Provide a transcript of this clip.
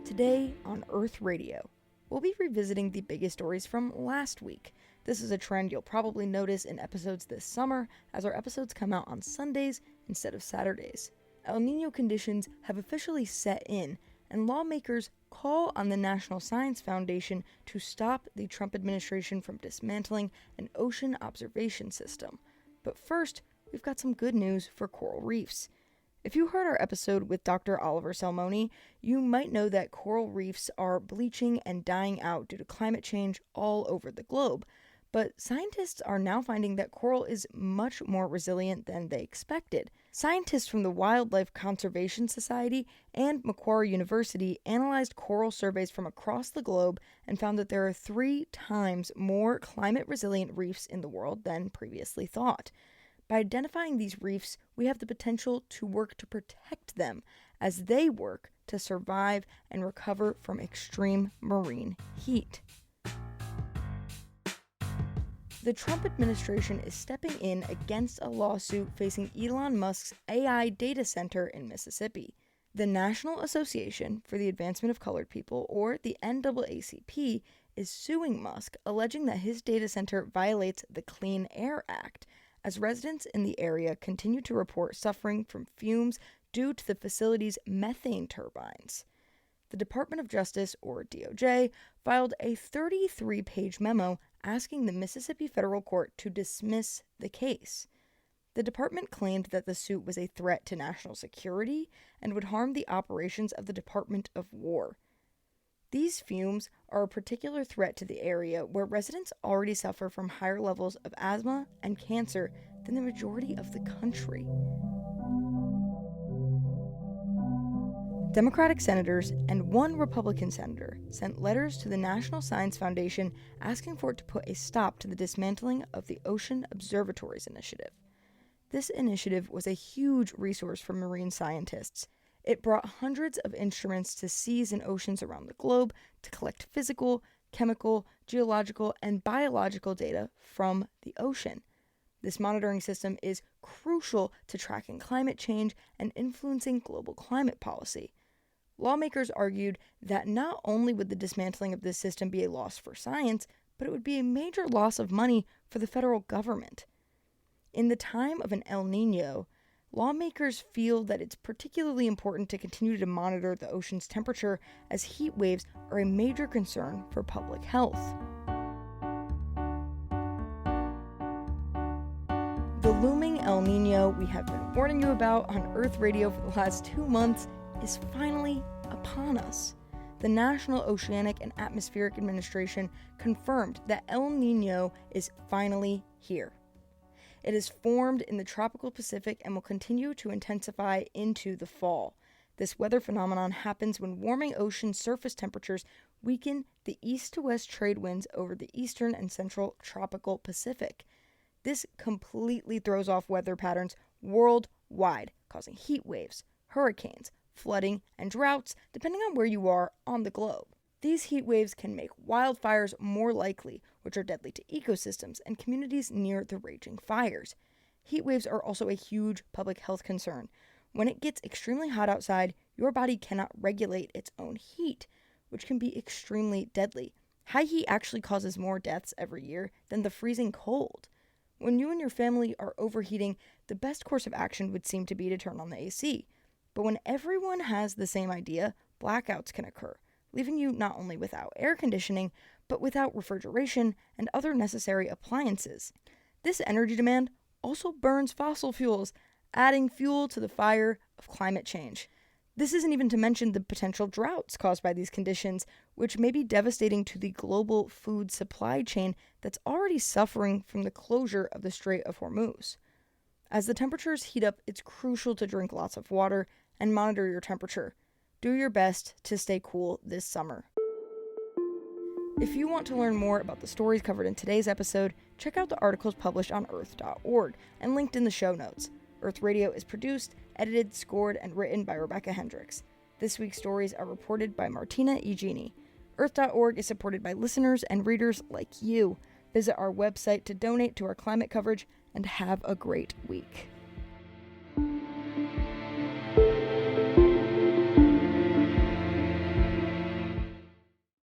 Today on Earth Radio, we'll be revisiting the biggest stories from last week. This is a trend you'll probably notice in episodes this summer, as our episodes come out on Sundays instead of Saturdays. El Niño conditions have officially set in, and lawmakers call on the National Science Foundation to stop the Trump administration from dismantling an ocean observation system. But first, we've got some good news for coral reefs. If you heard our episode with Dr. Oliver Salmoni, you might know that coral reefs are bleaching and dying out due to climate change all over the globe. But scientists are now finding that coral is much more resilient than they expected. Scientists from the Wildlife Conservation Society and Macquarie University analyzed coral surveys from across the globe and found that there are 3 times more climate-resilient reefs in the world than previously thought. By identifying these reefs, we have the potential to work to protect them as they work to survive and recover from extreme marine heat. The Trump administration is stepping in against a lawsuit facing Elon Musk's AI data center in Mississippi. The National Association for the Advancement of Colored People, or the NAACP, is suing Musk, alleging that his data center violates the Clean Air Act, as residents in the area continue to report suffering from fumes due to the facility's methane turbines. The Department of Justice, or DOJ, filed a 33-page memo asking the Mississippi Federal Court to dismiss the case. The department claimed that the suit was a threat to national security and would harm the operations of the Department of War. These fumes are a particular threat to the area where residents already suffer from higher levels of asthma and cancer than the majority of the country. Democratic senators and 1 Republican senator sent letters to the National Science Foundation asking for it to put a stop to the dismantling of the Ocean Observatories Initiative. This initiative was a huge resource for marine scientists. It brought hundreds of instruments to seas and oceans around the globe to collect physical, chemical, geological, and biological data from the ocean. This monitoring system is crucial to tracking climate change and influencing global climate policy. Lawmakers argued that not only would the dismantling of this system be a loss for science, but it would be a major loss of money for the federal government. In the time of an El Niño, lawmakers feel that it's particularly important to continue to monitor the ocean's temperature as heat waves are a major concern for public health. The looming El Niño we have been warning you about on Earth Radio for the last 2 months is finally upon us. The National Oceanic and Atmospheric Administration confirmed that El Niño is finally here. It is formed in the tropical Pacific and will continue to intensify into the fall. This weather phenomenon happens when warming ocean surface temperatures weaken the east to west trade winds over the eastern and central tropical Pacific. This completely throws off weather patterns worldwide, causing heat waves, hurricanes, flooding, and droughts depending on where you are on the globe. These heat waves can make wildfires more likely, which are deadly to ecosystems and communities near the raging fires. Heat waves are also a huge public health concern. When it gets extremely hot outside, your body cannot regulate its own heat, which can be extremely deadly. High heat actually causes more deaths every year than the freezing cold. When you and your family are overheating, the best course of action would seem to be to turn on the AC. But when everyone has the same idea, blackouts can occur, leaving you not only without air conditioning, but without refrigeration and other necessary appliances. This energy demand also burns fossil fuels, adding fuel to the fire of climate change. This isn't even to mention the potential droughts caused by these conditions, which may be devastating to the global food supply chain that's already suffering from the closure of the Strait of Hormuz. As the temperatures heat up, it's crucial to drink lots of water and monitor your temperature. Do your best to stay cool this summer. If you want to learn more about the stories covered in today's episode, check out the articles published on earth.org and linked in the show notes. Earth Radio is produced, edited, scored, and written by Rebekah Hendricks. This week's stories are reported by Martina Egini. Earth.org is supported by listeners and readers like you. Visit our website to donate to our climate coverage and have a great week.